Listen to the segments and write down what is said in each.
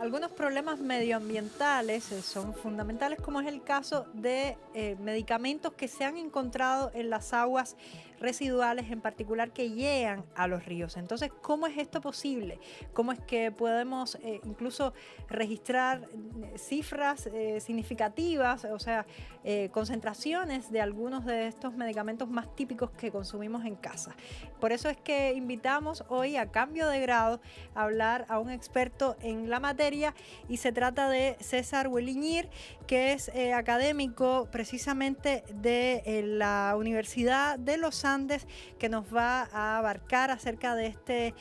algunos problemas medioambientales son fundamentales, como es el caso de medicamentos que se han encontrado en las aguas residuales, en particular que llegan a los ríos. Entonces, ¿cómo es esto posible? ¿Cómo es que podemos incluso registrar cifras significativas, o sea, concentraciones de algunos de estos medicamentos más típicos que consumimos en casa? Por eso es que invitamos hoy a Cambio de Grado a hablar a un experto en la materia, y se trata de César Hueliñir, que es académico precisamente de la Universidad de los Andes, que nos va a abarcar acerca de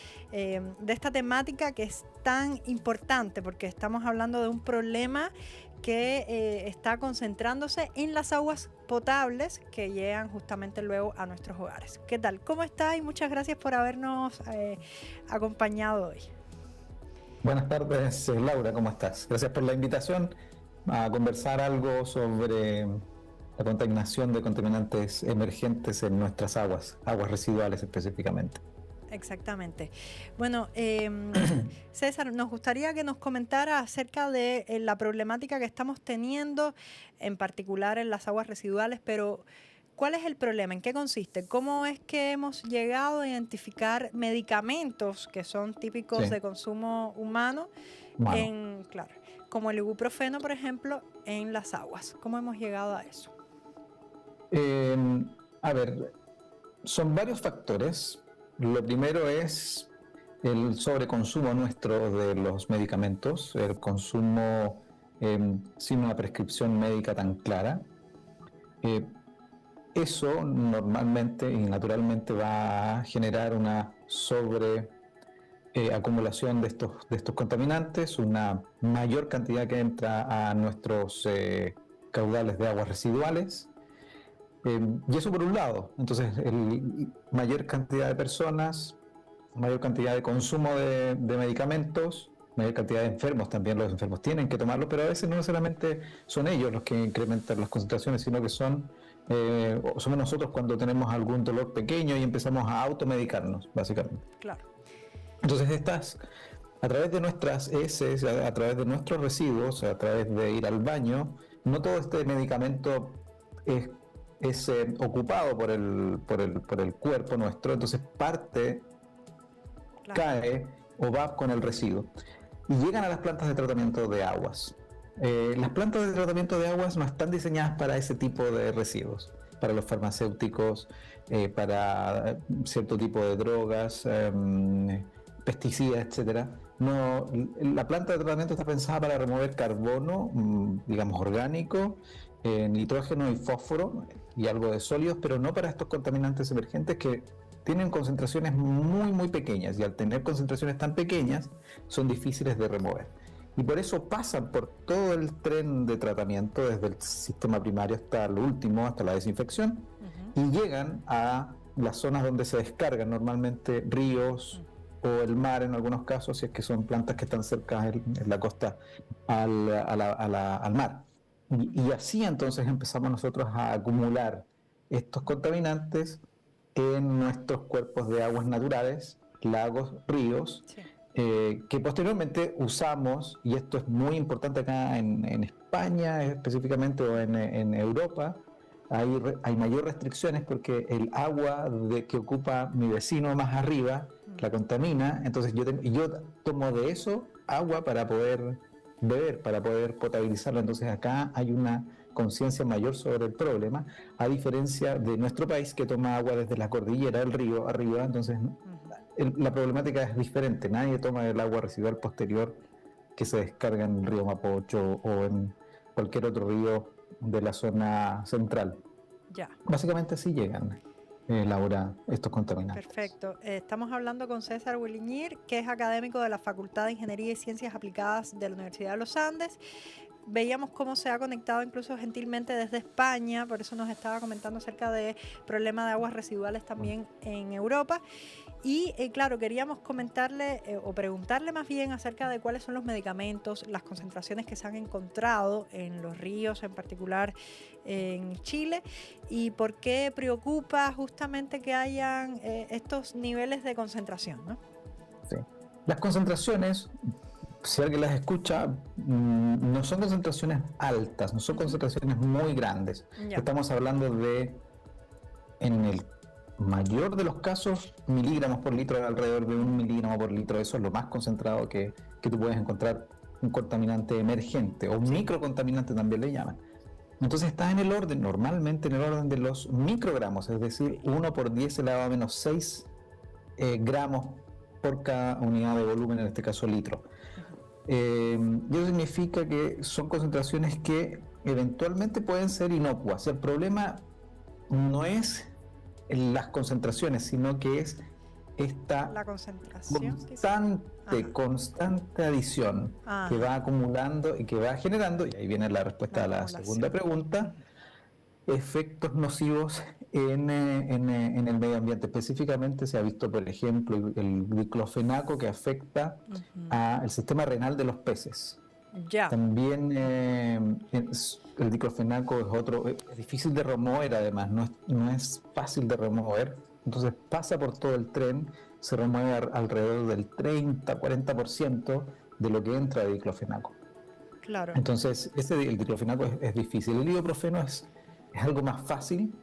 esta temática que es tan importante, porque estamos hablando de un problema que está concentrándose en las aguas potables que llegan justamente luego a nuestros hogares. ¿Qué tal? ¿Cómo está? Y muchas gracias por habernos acompañado hoy. Buenas tardes, Laura, ¿cómo estás? Gracias por la invitación a conversar algo sobre la contaminación de contaminantes emergentes en nuestras aguas residuales específicamente. Exactamente. Bueno, César, nos gustaría que nos comentara acerca de la problemática que estamos teniendo, en particular en las aguas residuales, pero ¿cuál es el problema? ¿En qué consiste? ¿Cómo es que hemos llegado a identificar medicamentos que son típicos Sí, de consumo humano, humano. claro, como el ibuprofeno, por ejemplo, en las aguas? ¿Cómo hemos llegado a eso? Eh, a ver, son varios factores. Lo primero es el sobreconsumo nuestro de los medicamentos, el consumo sin una prescripción médica tan clara. Eh, Eso normalmente y naturalmente va a generar una sobre acumulación de estos contaminantes, una mayor cantidad que entra a nuestros caudales de aguas residuales. Y eso por un lado. Entonces, mayor cantidad de personas, mayor cantidad de consumo de medicamentos, mayor cantidad de enfermos, también los enfermos tienen que tomarlo, pero a veces no solamente son ellos los que incrementan las concentraciones, sino que somos nosotros cuando tenemos algún dolor pequeño y empezamos a automedicarnos, básicamente. Claro. Entonces a través de nuestras heces, a través de nuestros residuos, a través de ir al baño, no todo este medicamento es, es ocupado por el cuerpo nuestro, entonces parte Claro. cae o va con el residuo y llegan a las plantas de tratamiento de aguas. Las plantas de tratamiento de aguas no están diseñadas para ese tipo de residuos, para los farmacéuticos, para cierto tipo de drogas, pesticidas, etcétera. No, la planta de tratamiento está pensada para remover carbono, digamos orgánico, nitrógeno y fósforo y algo de sólidos, pero no para estos contaminantes emergentes que tienen concentraciones muy pequeñas, y al tener concentraciones tan pequeñas son difíciles de remover. Y por eso pasan por todo el tren de tratamiento, desde el sistema primario hasta el último, hasta la desinfección, y llegan a las zonas donde se descargan normalmente ríos o el mar en algunos casos, si es que son plantas que están cerca en la costa al mar. Y así entonces empezamos nosotros a acumular estos contaminantes en nuestros cuerpos de aguas naturales, lagos, ríos, Sí. que posteriormente usamos, y esto es muy importante acá en España específicamente, o en Europa, hay mayor restricciones porque el agua que ocupa mi vecino más arriba la contamina, entonces yo tomo de eso agua para poder beber, para poder potabilizarlo. Entonces acá hay una conciencia mayor sobre el problema, a diferencia de nuestro país que toma agua desde la cordillera del río arriba. Entonces la problemática es diferente, nadie toma el agua residual posterior que se descarga en el río Mapocho o en cualquier otro río de la zona central. Ya. Básicamente así llegan, Laura, estos contaminantes. Perfecto. Estamos hablando con César Hueliñir, que es académico de la Facultad de Ingeniería y Ciencias Aplicadas de la Universidad de los Andes. Veíamos cómo se ha conectado incluso gentilmente desde España, por eso nos estaba comentando acerca de problemas de aguas residuales también en Europa. Y claro, queríamos comentarle o preguntarle más bien acerca de cuáles son los medicamentos, las concentraciones que se han encontrado en los ríos, en particular en Chile, y por qué preocupa justamente que hayan estos niveles de concentración, ¿no? Sí. Las concentraciones si alguien las escucha, no son concentraciones altas, no son concentraciones muy grandes. Ya. Estamos hablando de, en el mayor de los casos, miligramos por litro, alrededor de 1 miligramo por litro. Eso es lo más concentrado que tú puedes encontrar, un contaminante emergente o un microcontaminante también le llaman. Entonces está en el orden, normalmente en el orden de los microgramos, es decir, 1 por 10 elevado a menos 6 gramos por cada unidad de volumen, en este caso litro. Y eso significa que son concentraciones que eventualmente pueden ser inocuas. El problema no es las concentraciones, sino que es esta La concentración. constante adición que va acumulando y que va generando, y ahí viene la respuesta a la segunda pregunta, efectos nocivos en el medio ambiente. Específicamente se ha visto, por ejemplo, el diclofenaco que afecta al sistema renal de los peces. Ya. También el diclofenaco es difícil de remover, además, no es fácil de remover, entonces pasa por todo el tren, se remueve alrededor del 30-40% de lo que entra de diclofenaco. Claro. Entonces, el diclofenaco es difícil. El ibuprofeno es algo más fácil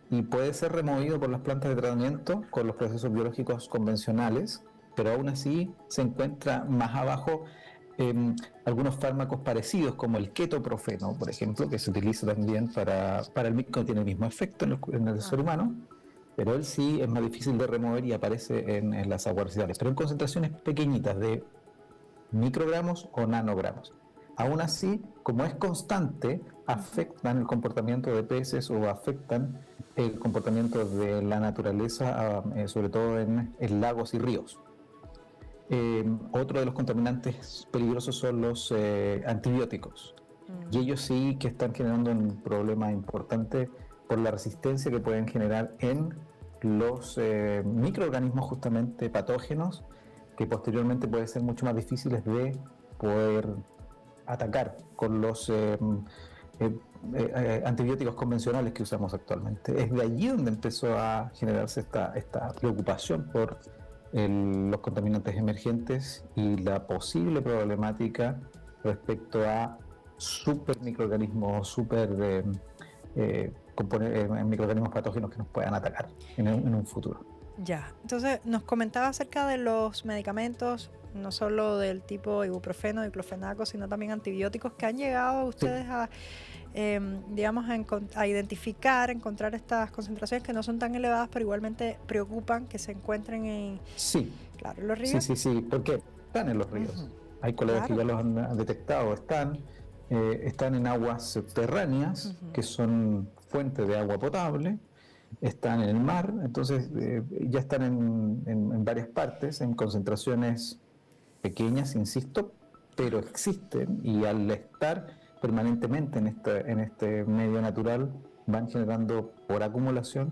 y puede ser removido por las plantas de tratamiento con los procesos biológicos convencionales, pero aún así se encuentra más abajo algunos fármacos parecidos como el ketoprofeno, por ejemplo, que se utiliza también para el micro, tiene el mismo efecto en el ser humano, pero él sí es más difícil de remover y aparece en las aguas residuales, pero en concentraciones pequeñitas de microgramos o nanogramos. Aún así, como es constante, afectan el comportamiento de peces o afectan el comportamiento de la naturaleza, sobre todo en lagos y ríos. Otro de los contaminantes peligrosos son los antibióticos, y ellos sí que están generando un problema importante por la resistencia que pueden generar en los microorganismos justamente patógenos, que posteriormente pueden ser mucho más difíciles de poder atacar con los antibióticos convencionales que usamos actualmente. Es de allí donde empezó a generarse esta preocupación por los contaminantes emergentes y la posible problemática respecto a supermicroorganismos, microorganismos patógenos que nos puedan atacar en un futuro. Ya, entonces nos comentaba acerca de los medicamentos, no solo del tipo ibuprofeno, diclofenaco, sino también antibióticos que han llegado ustedes a, digamos, a identificar, encontrar estas concentraciones que no son tan elevadas, pero igualmente preocupan que se encuentren en los ríos. Sí, porque están en los ríos. Hay colegas que ya los han detectado, están en aguas subterráneas, que son fuentes de agua potable, están en el mar, entonces ya están en varias partes, en concentraciones pequeñas, insisto, pero existen, y al estar permanentemente en este medio natural van generando por acumulación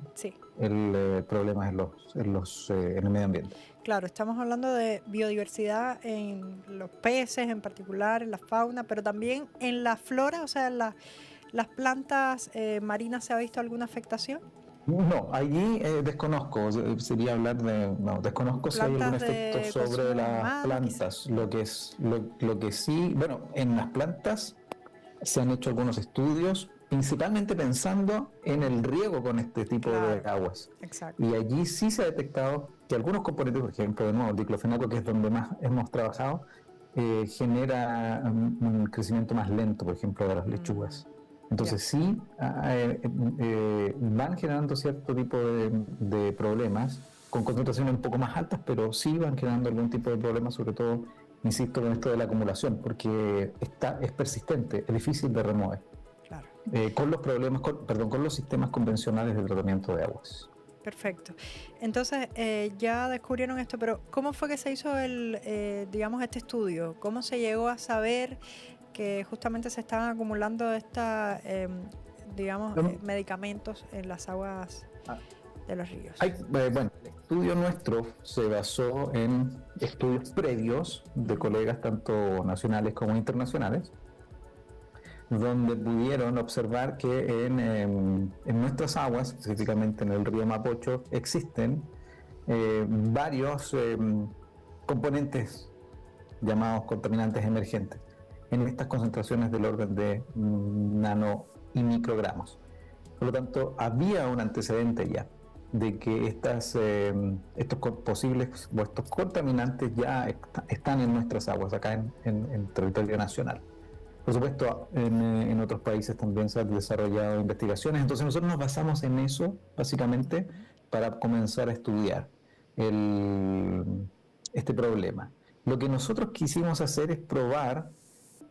problemas en el medio ambiente. Claro, estamos hablando de biodiversidad en los peces en particular, en la fauna, pero también en la flora, o sea, en las plantas marinas. ¿Se ha visto alguna afectación? No, allí desconozco, sería hablar desconozco si hay algún efecto sobre las plantas. Lo que sí, bueno, en las plantas se han hecho algunos estudios, principalmente pensando en el riego con este tipo de aguas. Exacto. Y allí sí se ha detectado que algunos componentes, por ejemplo, el diclofenaco, que es donde más hemos trabajado, genera un crecimiento más lento, por ejemplo, de las lechugas. Entonces sí van generando cierto tipo de problemas, con concentraciones un poco más altas, pero sí van generando algún tipo de problemas, sobre todo, insisto, con esto de la acumulación, porque es persistente, es difícil de remover. Claro. Con los sistemas convencionales de tratamiento de aguas. Perfecto. Entonces, ya descubrieron esto, pero ¿cómo fue que se hizo digamos, este estudio? ¿Cómo se llegó a saber que justamente se estaban acumulando medicamentos en las aguas de los ríos? El estudio nuestro se basó en estudios previos de colegas tanto nacionales como internacionales, donde pudieron observar que en nuestras aguas, específicamente en el río Mapocho, existen varios componentes llamados contaminantes emergentes, en estas concentraciones del orden de nano y microgramos. Por lo tanto, había un antecedente ya de que estos posibles o estos contaminantes ya están en nuestras aguas, acá en territorio nacional. Por supuesto, en otros países también se han desarrollado investigaciones, entonces nosotros nos basamos en eso, básicamente, para comenzar a estudiar este problema. Lo que nosotros quisimos hacer es probar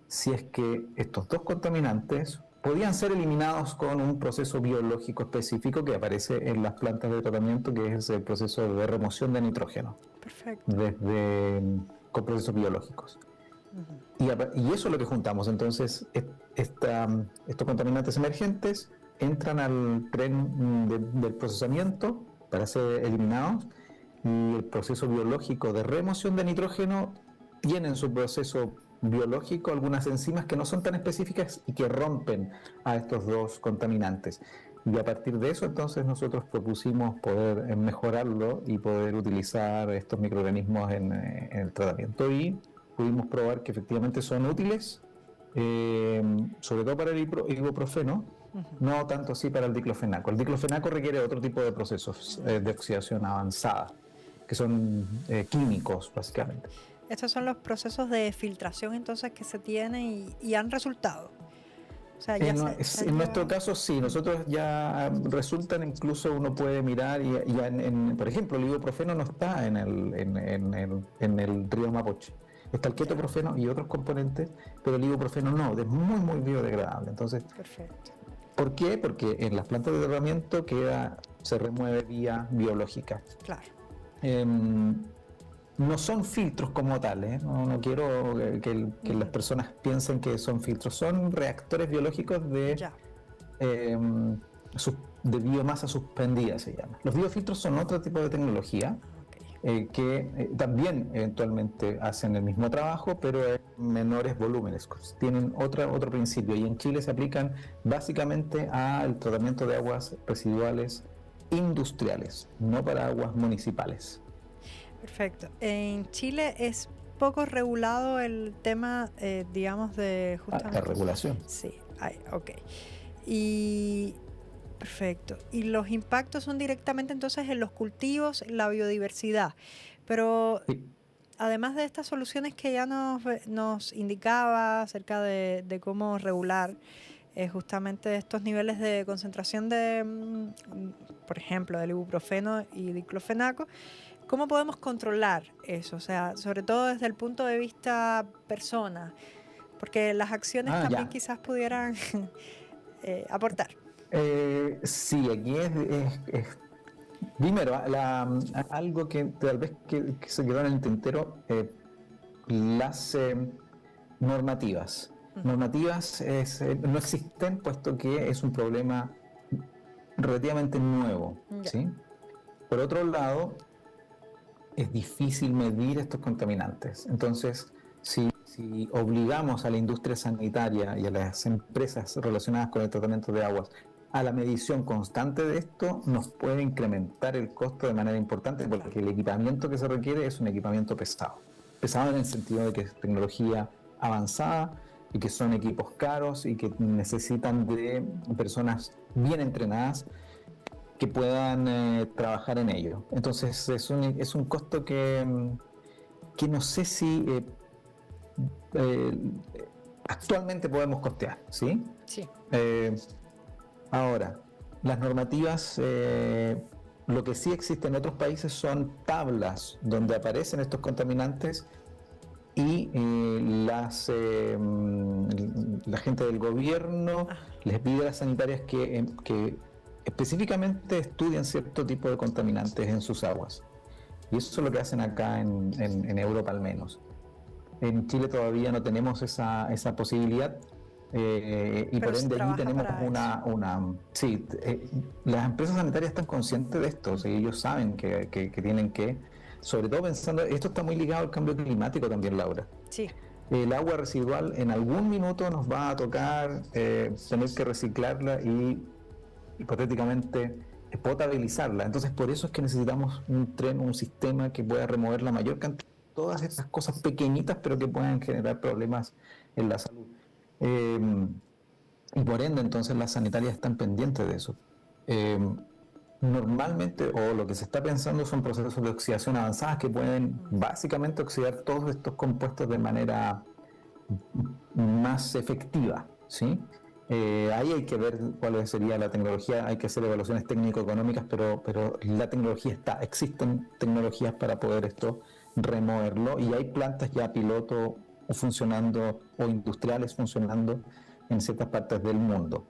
si es que estos dos contaminantes podían ser eliminados con un proceso biológico específico que aparece en las plantas de tratamiento, que es el proceso de remoción de nitrógeno. Perfecto. Con procesos biológicos. Y eso es lo que juntamos. Entonces, estos contaminantes emergentes entran al tren del procesamiento para ser eliminados, y el proceso biológico de remoción de nitrógeno tiene en su proceso biológico algunas enzimas que no son tan específicas y que rompen a estos dos contaminantes. Y a partir de eso, entonces, nosotros propusimos poder mejorarlo y poder utilizar estos microorganismos en el tratamiento, y pudimos probar que efectivamente son útiles, sobre todo para el ibuprofeno, no tanto así para el diclofenaco. El diclofenaco requiere otro tipo de procesos de oxidación avanzada, que son químicos, básicamente. Estos son los procesos de filtración entonces que se tienen y han resultado. O sea, ya en nuestro caso sí, nosotros ya resultan, incluso uno puede mirar por ejemplo, el ibuprofeno no está en el río Mapoche. Está el ketoprofeno y otros componentes, pero el ibuprofeno no, es muy, muy biodegradable. Entonces, perfecto. ¿Por qué? Porque en las plantas de tratamiento se remueve vía biológica. Claro. No son filtros como tales, no quiero que las personas piensen que son filtros, son reactores biológicos de biomasa suspendida, se llama. Los biofiltros son otro tipo de tecnología que también eventualmente hacen el mismo trabajo, pero en menores volúmenes, tienen otro principio, y en Chile se aplican básicamente al tratamiento de aguas residuales industriales, no para aguas municipales. Perfecto. En Chile es poco regulado el tema, digamos, de justamente... La regulación. Sí, ok. Y perfecto. Y los impactos son directamente entonces en los cultivos, la biodiversidad. Pero sí, además de estas soluciones que ya nos indicaba acerca de cómo regular justamente estos niveles de concentración por ejemplo, del ibuprofeno y diclofenaco, ¿cómo podemos controlar eso? O sea, sobre todo desde el punto de vista persona, porque las acciones también quizás pudieran aportar. Sí, aquí es primero, algo que tal vez que se quedó en el tintero, las normativas. Normativas no existen, puesto que es un problema relativamente nuevo, ¿sí? Por otro lado, es difícil medir estos contaminantes. Entonces, si obligamos a la industria sanitaria y a las empresas relacionadas con el tratamiento de aguas a la medición constante de esto, nos puede incrementar el costo de manera importante, porque el equipamiento que se requiere es un equipamiento pesado. Pesado en el sentido de que es tecnología avanzada y que son equipos caros y que necesitan de personas bien entrenadas que puedan trabajar en ello. Entonces es un costo que no sé si actualmente podemos costear, ¿sí? Sí. Ahora, las normativas, lo que sí existe en otros países son tablas donde aparecen estos contaminantes, y la gente del gobierno les pide a las sanitarias que específicamente estudian cierto tipo de contaminantes en sus aguas. Y eso es lo que hacen acá en Europa al menos. En Chile todavía no tenemos esa posibilidad, y por ende allí tenemos las empresas sanitarias están conscientes de esto, o sea, ellos saben que tienen que, sobre todo pensando, esto está muy ligado al cambio climático también, Laura. Sí. El agua residual en algún minuto nos va a tocar tener que reciclarla y hipotéticamente potabilizarla. Entonces, por eso es que necesitamos un sistema que pueda remover la mayor cantidad todas estas cosas pequeñitas, pero que pueden generar problemas en la salud. Y por ende, entonces, las sanitarias están pendientes de eso. Normalmente, o lo que se está pensando, son procesos de oxidación avanzadas que pueden básicamente oxidar todos estos compuestos de manera más efectiva, ¿sí? Ahí hay que ver cuál sería la tecnología, hay que hacer evaluaciones técnico-económicas, pero la tecnología está, existen tecnologías para poder esto removerlo, y hay plantas ya piloto o funcionando, o industriales funcionando en ciertas partes del mundo.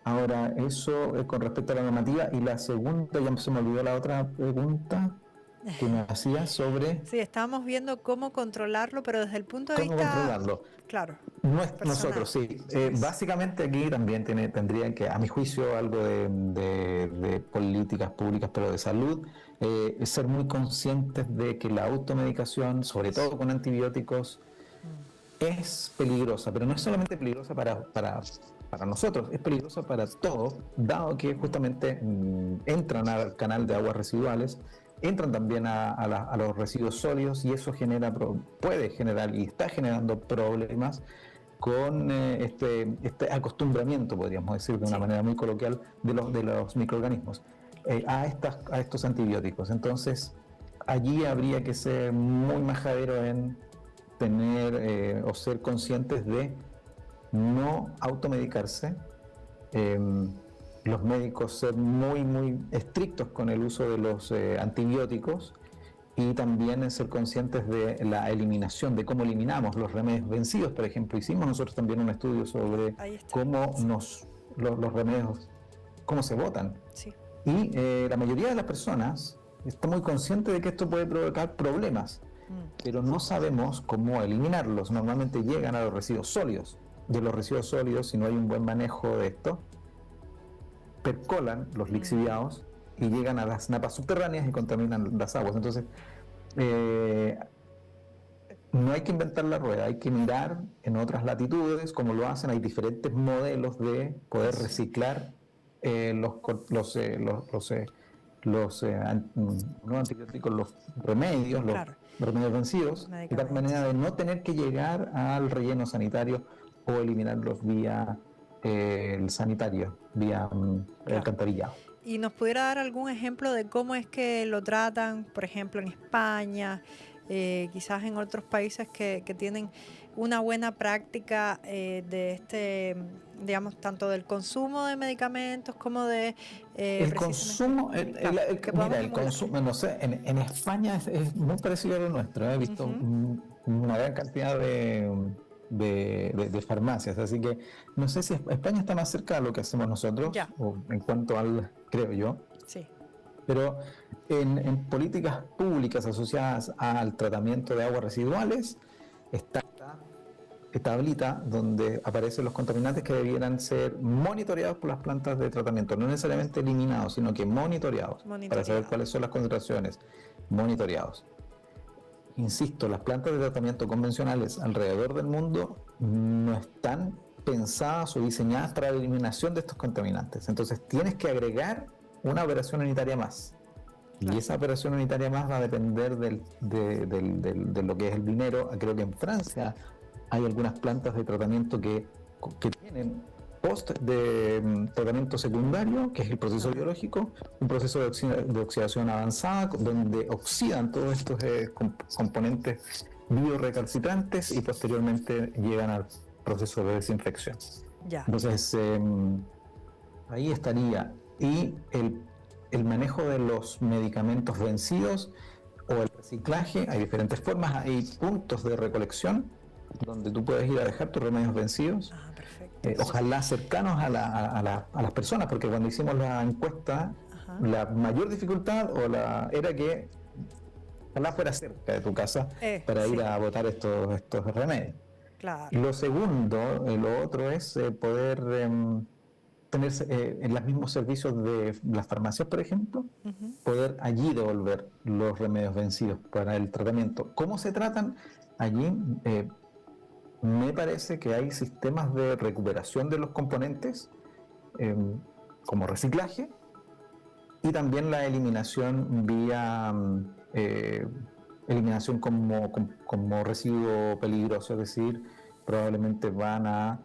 Ahora, eso con respecto a la normativa. Y la segunda, ya se me olvidó la otra pregunta que me hacía sobre Sí, estábamos viendo cómo controlarlo, pero desde el punto de cómo vista, controlarlo. claro, Nosotros, personal. sí. Básicamente aquí también tendrían que, a mi juicio, algo de políticas públicas, pero de salud, ser muy conscientes de que la automedicación, sobre todo con antibióticos, es peligrosa, pero no es solamente peligrosa para nosotros, es peligrosa para todos, dado que justamente entran al canal de aguas residuales, entran también a los residuos sólidos, y eso puede generar y está generando problemas con este acostumbramiento, podríamos decir de una manera muy coloquial, de los microorganismos a estos antibióticos. Entonces, allí habría que ser muy majadero en tener o ser conscientes de no automedicarse, los médicos ser muy estrictos con el uso de los antibióticos, y también ser conscientes de la eliminación, de cómo eliminamos los remedios vencidos. Por ejemplo, hicimos nosotros también un estudio sobre cómo los remedios, cómo se botan. Sí. Y la mayoría de las personas está muy consciente de que esto puede provocar problemas, pero no sabemos cómo eliminarlos. Normalmente llegan a los residuos sólidos. De los residuos sólidos, si no hay un buen manejo de esto, percolan los lixiviados y llegan a las napas subterráneas y contaminan las aguas. Entonces, no hay que inventar la rueda, hay que mirar en otras latitudes cómo lo hacen. Hay diferentes modelos de poder reciclar los antibióticos, los remedios, los remedios vencidos, de tal manera de no tener que llegar al relleno sanitario o eliminarlos vía el sanitario, vía el alcantarillado. ¿Y nos pudiera dar algún ejemplo de cómo es que lo tratan, por ejemplo, en España, quizás en otros países que tienen una buena práctica de digamos, tanto del consumo de medicamentos como de... el consumo, mira, el consumo, no sé, en España es muy parecido a lo nuestro. He visto una gran cantidad de farmacias, así que no sé si España está más cerca de lo que hacemos nosotros, o en cuanto al, creo yo. Sí. Pero en políticas públicas asociadas al tratamiento de aguas residuales está esta tablita donde aparecen los contaminantes que debieran ser monitoreados por las plantas de tratamiento, no necesariamente eliminados, sino que monitoreados. Para saber cuáles son las concentraciones, monitoreados. Insisto, las plantas de tratamiento convencionales alrededor del mundo no están pensadas o diseñadas para la eliminación de estos contaminantes. Entonces tienes que agregar una operación unitaria más. Y esa operación unitaria más va a depender de lo que es el dinero. Creo que en Francia hay algunas plantas de tratamiento que tienen post de tratamiento secundario, que es el proceso biológico, un proceso de oxidación avanzada, donde oxidan todos estos componentes biorecalcitrantes y posteriormente llegan al proceso de desinfección. Entonces, ahí estaría. Y el manejo de los medicamentos vencidos o el reciclaje, hay diferentes formas. Hay puntos de recolección donde tú puedes ir a dejar tus remedios vencidos, ojalá cercanos a las personas, porque cuando hicimos la encuesta, la mayor dificultad era que ojalá fuera cerca de tu casa para ir a botar estos remedios. Lo segundo, lo otro es poder tener en los mismos servicios de las farmacias, por ejemplo, poder allí devolver los remedios vencidos para el tratamiento. ¿Cómo se tratan? Allí me parece que hay sistemas de recuperación de los componentes, como reciclaje, y también la eliminación vía eliminación como residuo peligroso, es decir, probablemente van a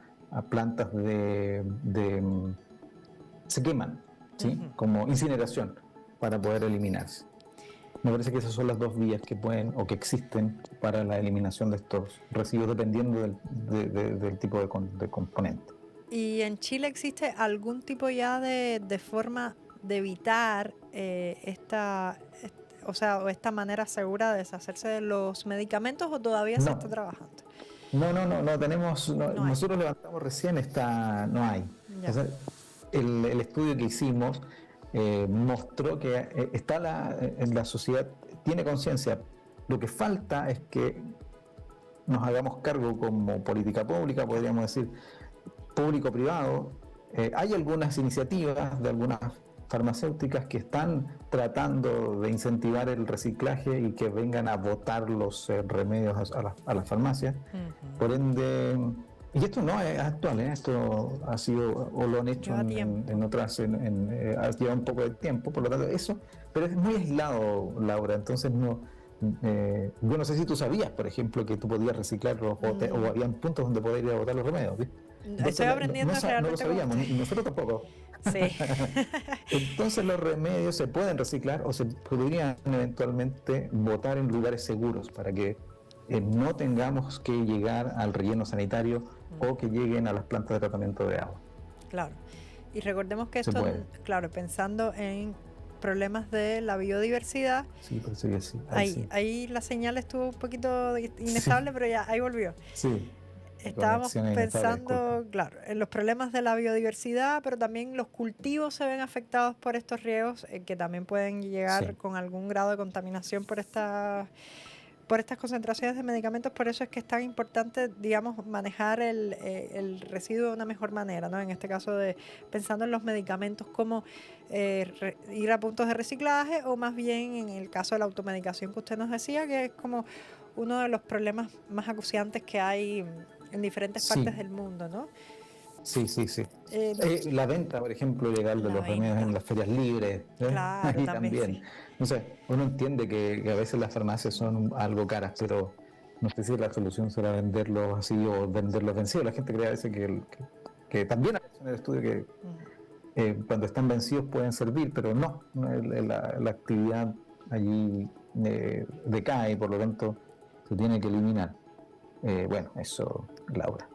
plantas se queman, ¿sí? Como incineración para poder eliminarse. Me parece que esas son las dos vías que pueden o que existen para la eliminación de estos residuos dependiendo del tipo de componente. ¿Y en Chile existe algún tipo ya de forma de evitar esta manera segura de deshacerse de los medicamentos o todavía se está trabajando? No tenemos, No hay. nosotros levantamos recién no hay. O sea, el estudio que hicimos mostró que en la sociedad tiene conciencia. Lo que falta es que nos hagamos cargo como política pública, podríamos decir, público-privado. Hay algunas iniciativas de algunas farmacéuticas que están tratando de incentivar el reciclaje y que vengan a botar los remedios a las farmacias. Por ende, y esto no es actual, esto ha sido, o lo han hecho en otras, lleva un poco de tiempo, por lo tanto, eso, pero es muy aislado, Laura, entonces no. Yo no sé si tú sabías, por ejemplo, que tú podías reciclar o habían puntos donde podías ir a botar los remedios. Entonces, estoy aprendiendo realmente. No lo sabíamos, y nosotros tampoco. Sí. Entonces los remedios se pueden reciclar o se podrían eventualmente botar en lugares seguros para que no tengamos que llegar al relleno sanitario o que lleguen a las plantas de tratamiento de agua. Claro. Y recordemos que esto, claro, pensando en problemas de la biodiversidad. Sí, parece que sí. Ahí la señal estuvo un poquito inestable, pero ya ahí volvió. Sí. Estábamos pensando, claro, en los problemas de la biodiversidad, pero también los cultivos se ven afectados por estos riegos que también pueden llegar con algún grado de contaminación por estas concentraciones de medicamentos. Por eso es que es tan importante, digamos, manejar el residuo de una mejor manera, ¿no? En este caso, pensando en los medicamentos, cómo ir a puntos de reciclaje, o más bien en el caso de la automedicación que usted nos decía, que es como uno de los problemas más acuciantes que hay en diferentes partes del mundo, ¿no? Sí. La venta, por ejemplo, legal de los remedios en las ferias libres. Claro, también. Sí. No sé, uno entiende que a veces las farmacias son algo caras, pero no sé si la solución será venderlos así o venderlos vencidos. La gente cree a veces que también hay en el estudio que cuando están vencidos pueden servir, pero no. La actividad allí decae y por lo tanto se tiene que eliminar. Bueno, eso, Laura.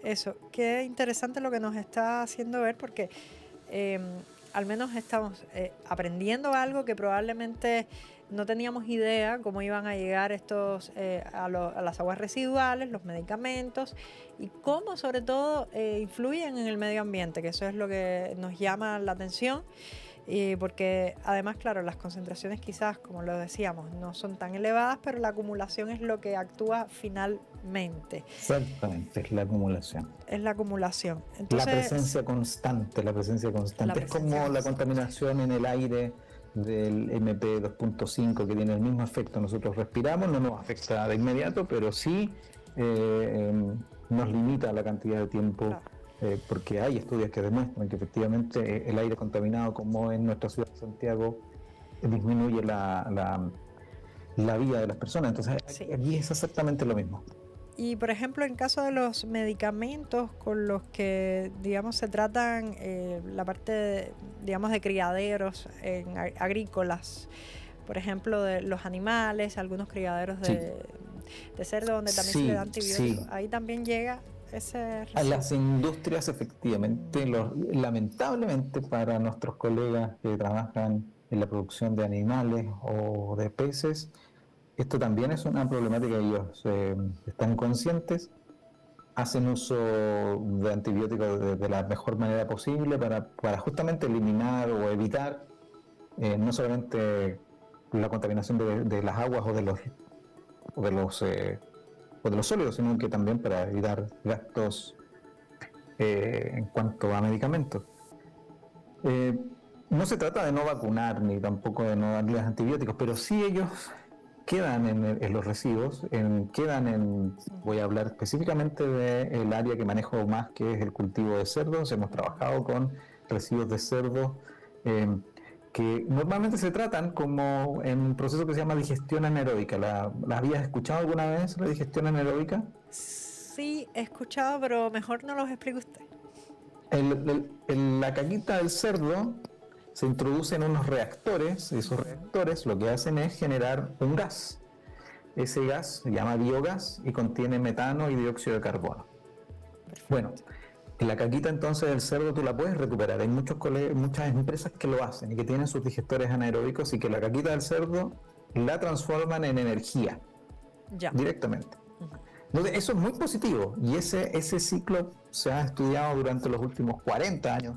Eso, qué interesante lo que nos está haciendo ver, porque al menos estamos aprendiendo algo que probablemente no teníamos idea cómo iban a llegar estos a las aguas residuales, los medicamentos, y cómo sobre todo influyen en el medio ambiente, que eso es lo que nos llama la atención. Porque además, claro, las concentraciones quizás, como lo decíamos, no son tan elevadas, pero la acumulación es lo que actúa finalmente. Exactamente, es la acumulación. Es la acumulación. Entonces, la presencia constante. Es como la contaminación en el aire del MP2.5, que tiene el mismo efecto. Nosotros respiramos, no nos afecta de inmediato, pero sí nos limita la cantidad de tiempo. Claro. Porque hay estudios que demuestran que efectivamente el aire contaminado, como en nuestra ciudad de Santiago, disminuye la vida de las personas. Entonces aquí es exactamente lo mismo. Y por ejemplo, en caso de los medicamentos con los que, digamos, se tratan la parte, digamos, de criaderos agrícolas, por ejemplo, de los animales, algunos criaderos de cerdo donde también se le da antibióticos, ahí también llega a las industrias, efectivamente. Lamentablemente para nuestros colegas que trabajan en la producción de animales o de peces, esto también es una problemática. Ellos están conscientes, hacen uso de antibióticos de la mejor manera posible para justamente eliminar o evitar no solamente la contaminación de las aguas o de los sólidos, sino que también para evitar gastos en cuanto a medicamentos. No se trata de no vacunar ni tampoco de no darles antibióticos, pero sí ellos quedan en los residuos, voy a hablar específicamente del área que manejo más, que es el cultivo de cerdos. Hemos trabajado con residuos de cerdos que normalmente se tratan como en un proceso que se llama digestión anaeróbica. ¿La habías escuchado alguna vez, la digestión anaeróbica? Sí, he escuchado, pero mejor no los explique usted. La caquita del cerdo se introduce en unos reactores, y esos reactores lo que hacen es generar un gas. Ese gas se llama biogás y contiene metano y dióxido de carbono. Perfecto. Bueno, la caquita entonces del cerdo tú la puedes recuperar. Hay muchas empresas que lo hacen y que tienen sus digestores anaeróbicos y que la caquita del cerdo la transforman en energía Ya. directamente. Ujú. Entonces, eso es muy positivo y ese ciclo se ha estudiado durante los últimos 40 años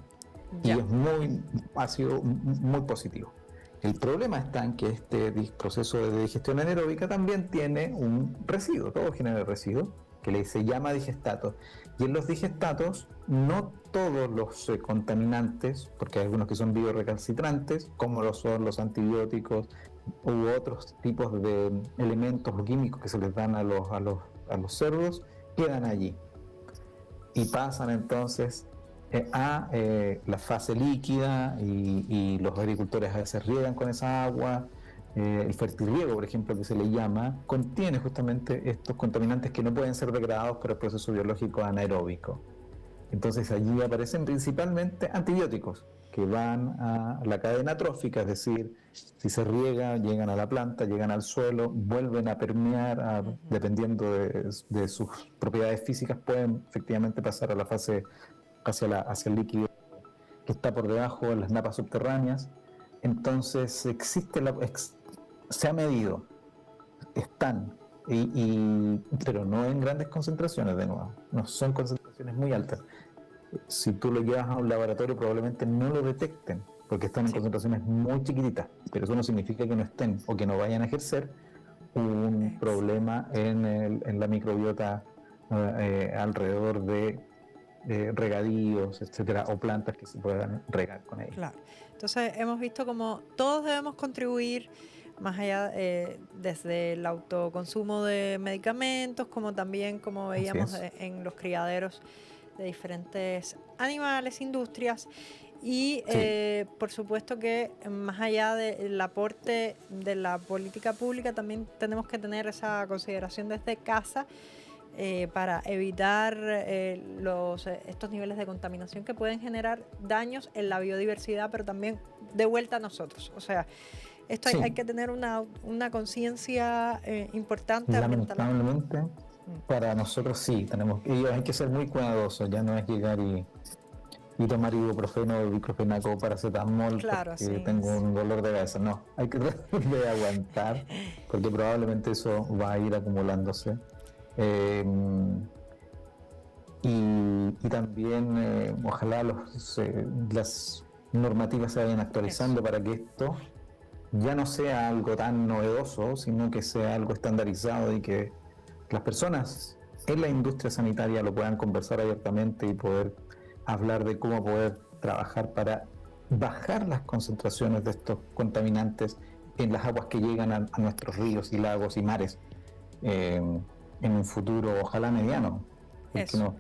Ya. y ha sido muy positivo. El problema está en que este proceso de digestión anaeróbica también tiene un residuo, todo genera residuo, que se llama digestato. Y en los digestatos, no todos los contaminantes, porque hay algunos que son biorecalcitrantes, como lo son los antibióticos u otros tipos de elementos o químicos que se les dan a los cerdos, quedan allí. Y pasan entonces a la fase líquida y los agricultores a veces riegan con esa agua. El fertirriego, por ejemplo, que se le llama, contiene justamente estos contaminantes que no pueden ser degradados por el proceso biológico anaeróbico. Entonces allí aparecen principalmente antibióticos que van a la cadena trófica, es decir, si se riega, llegan a la planta, llegan al suelo, vuelven a permear, dependiendo de sus propiedades físicas, pueden efectivamente pasar a la fase hacia el líquido que está por debajo de las napas subterráneas. Entonces se ha medido, están, pero no en grandes concentraciones, de nuevo, no son concentraciones muy altas. Si tú lo llevas a un laboratorio probablemente no lo detecten porque están en concentraciones muy chiquititas, pero eso no significa que no estén o que no vayan a ejercer un problema en la microbiota alrededor de regadíos, etcétera, o plantas que se puedan regar con ellos. Claro. Entonces hemos visto como todos debemos contribuir más allá desde el autoconsumo de medicamentos, como también, como veíamos en los criaderos de diferentes animales, industrias, y por supuesto que más allá del aporte de la política pública, también tenemos que tener esa consideración desde casa para evitar estos niveles de contaminación que pueden generar daños en la biodiversidad, pero también de vuelta a nosotros. O sea, esto hay que tener una conciencia importante. Lamentablemente, para nosotros sí, hay que ser muy cuidadosos, ya no es llegar y tomar ibuprofeno o diclofenaco o paracetamol porque tengo un dolor de cabeza. No, hay que tratar de aguantar porque probablemente eso va a ir acumulándose. Y también ojalá las normativas se vayan actualizando para que esto ya no sea algo tan novedoso, sino que sea algo estandarizado y que las personas en la industria sanitaria lo puedan conversar abiertamente y poder hablar de cómo poder trabajar para bajar las concentraciones de estos contaminantes en las aguas que llegan a nuestros ríos y lagos y mares en un futuro, ojalá mediano. ¿Por qué no?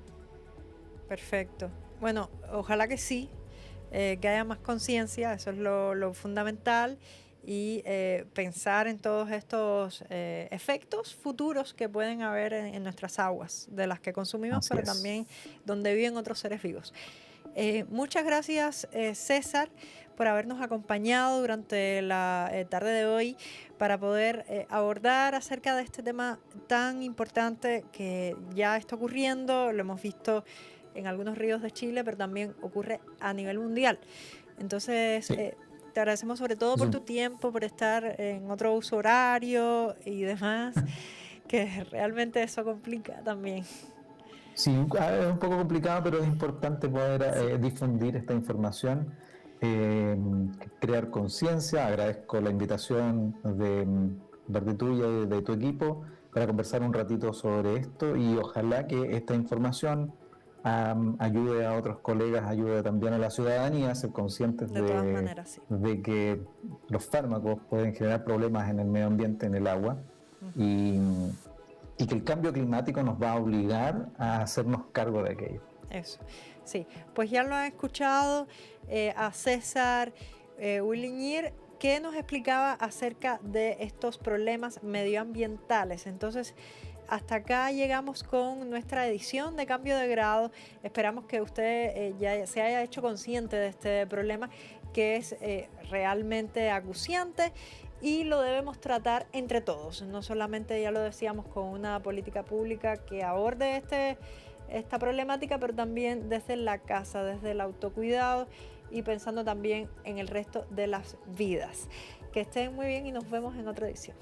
Perfecto. Bueno, ojalá que sí, que haya más conciencia, eso es lo fundamental, y pensar en todos estos efectos futuros que pueden haber en nuestras aguas, de las que consumimos, pero también donde viven otros seres vivos. Muchas gracias, César, por habernos acompañado durante la tarde de hoy para poder abordar acerca de este tema tan importante que ya está ocurriendo. Lo hemos visto en algunos ríos de Chile, pero también ocurre a nivel mundial. Entonces, te agradecemos sobre todo por tu tiempo, por estar en otro uso horario y demás, que realmente eso complica también. Sí, es un poco complicado, pero es importante poder difundir esta información, crear conciencia. Agradezco la invitación de tuya y de tu equipo para conversar un ratito sobre esto y ojalá que esta información ayude a otros colegas, ayude también a la ciudadanía a ser conscientes de que los fármacos pueden generar problemas en el medio ambiente, en el agua, y que el cambio climático nos va a obligar a hacernos cargo de aquello. Eso, sí. Pues ya lo han escuchado a César, Willy Ñir, que nos explicaba acerca de estos problemas medioambientales. Entonces, hasta acá llegamos con nuestra edición de Cambio de Grado. Esperamos que usted ya se haya hecho consciente de este problema, que es realmente acuciante y lo debemos tratar entre todos. No solamente, ya lo decíamos, con una política pública que aborde esta problemática, pero también desde la casa, desde el autocuidado y pensando también en el resto de las vidas. Que estén muy bien y nos vemos en otra edición.